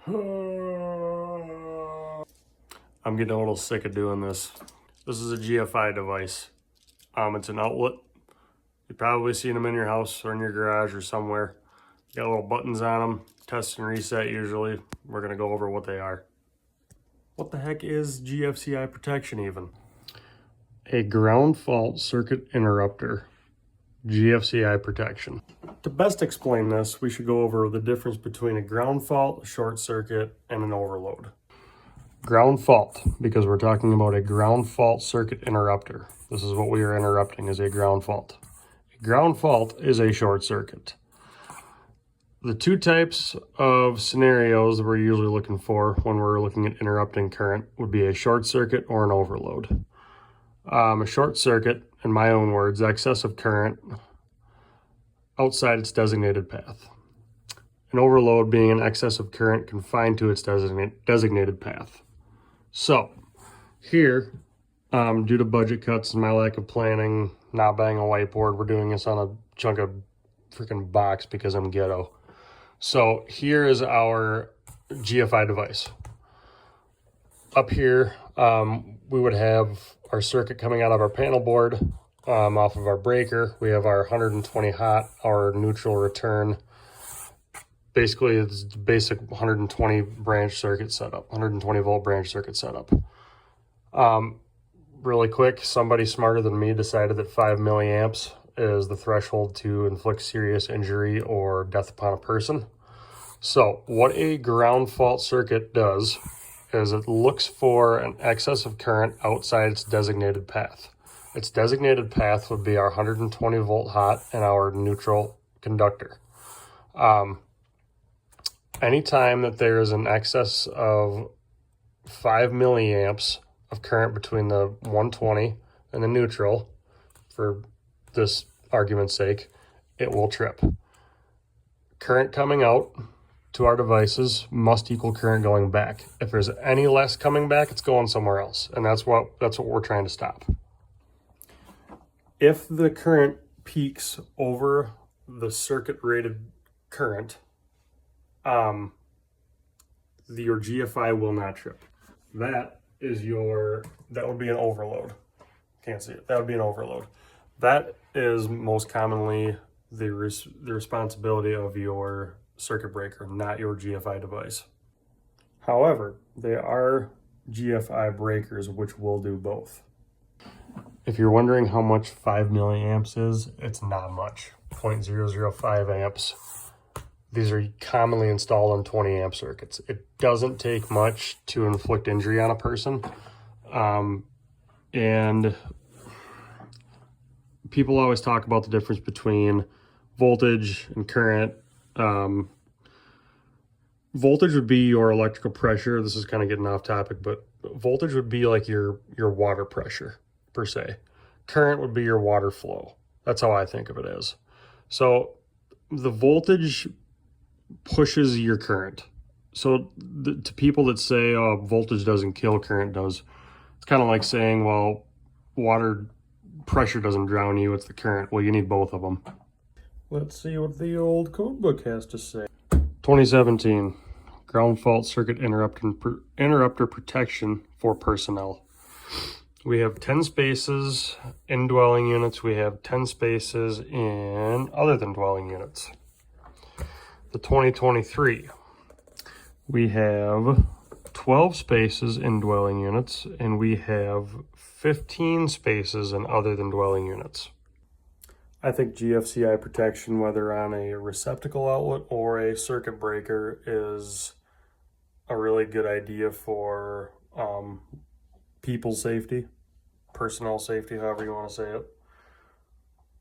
I'm getting a little sick of doing this. This is a GFI device. It's an outlet. You've probably seen them in your house or in your garage or somewhere. Got little buttons on them, test and reset usually. We're gonna go over what they are. What the heck is GFCI protection even? A ground fault circuit interrupter. GFCI protection. To best explain this, we should go over the difference between a ground fault, a short circuit, and an overload. Ground fault, because we're talking about a ground fault circuit interrupter. This is what we are interrupting, is a ground fault. A ground fault is a short circuit. The two types of scenarios that we're usually looking for when we're looking at interrupting current would be a short circuit or an overload. A short circuit, in my own words, excessive current outside its designated path. An overload being an excess of current confined to its designated path. So, here, due to budget cuts and my lack of planning, not buying a whiteboard, we're doing this on a chunk of freaking box because I'm ghetto. So here is our GFI device. Up here, we would have our circuit coming out of our panel board, off of our breaker. We have our 120 hot, our neutral return. Basically, it's basic 120 branch circuit setup, 120 volt branch circuit setup. Really quick, somebody smarter than me decided that 5 milliamps is the threshold to inflict serious injury or death upon a person. So what a ground fault circuit does is it looks for an excess of current outside its designated path. Its designated path would be our 120 volt hot and our neutral conductor. Anytime that there is an excess of 5 milliamps of current between the 120 and the neutral, for this argument's sake, it will trip. Current coming out to our devices must equal current going back. If there's any less coming back, it's going somewhere else, and that's what we're trying to stop. If the current peaks over the circuit rated current, your GFI will not trip. That would be an overload. Can't see it. That would be an overload. That is most commonly the responsibility of your circuit breaker, not your GFI device. However, there are GFI breakers which will do both. If you're wondering how much 5 milliamps is, it's not much. 0.005 amps. These are commonly installed on 20 amp circuits. It doesn't take much to inflict injury on a person. And people always talk about the difference between voltage and current. Voltage would be your electrical pressure. This is kind of getting off topic, but voltage would be like your water pressure per se. Current would be your water flow. That's how I think of it as. So the voltage pushes your current. So to people that say, oh, voltage doesn't kill, current does, it's kind of like saying, well, water pressure doesn't drown you, it's the current. Well, you need both of them. Let's see what the old code book has to say. 2017, ground fault circuit interrupter protection for personnel. We have 10 spaces in dwelling units. We have 10 spaces in other than dwelling units. The 2023, we have 12 spaces in dwelling units, and we have 15 spaces in other than dwelling units. I think GFCI protection, whether on a receptacle outlet or a circuit breaker, is a really good idea for people's safety, personnel safety, however you want to say it.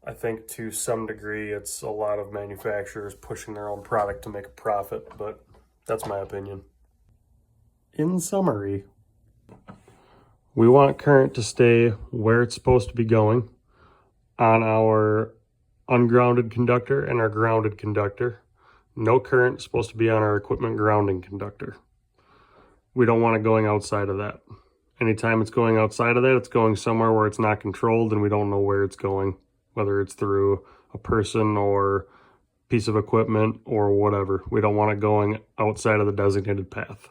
I think to some degree it's a lot of manufacturers pushing their own product to make a profit, but that's my opinion. In summary, we want current to stay where it's supposed to be going on our ungrounded conductor and our grounded conductor. No current is supposed to be on our equipment grounding conductor. We don't want it going outside of that. Anytime it's going outside of that, it's going somewhere where it's not controlled and we don't know where it's going, whether it's through a person or piece of equipment or whatever. We don't want it going outside of the designated path.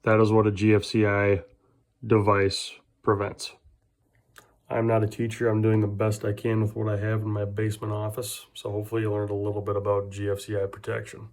That is what a GFCI device prevents. I'm not a teacher. I'm doing the best I can with what I have in my basement office. So hopefully you learned a little bit about GFCI protection.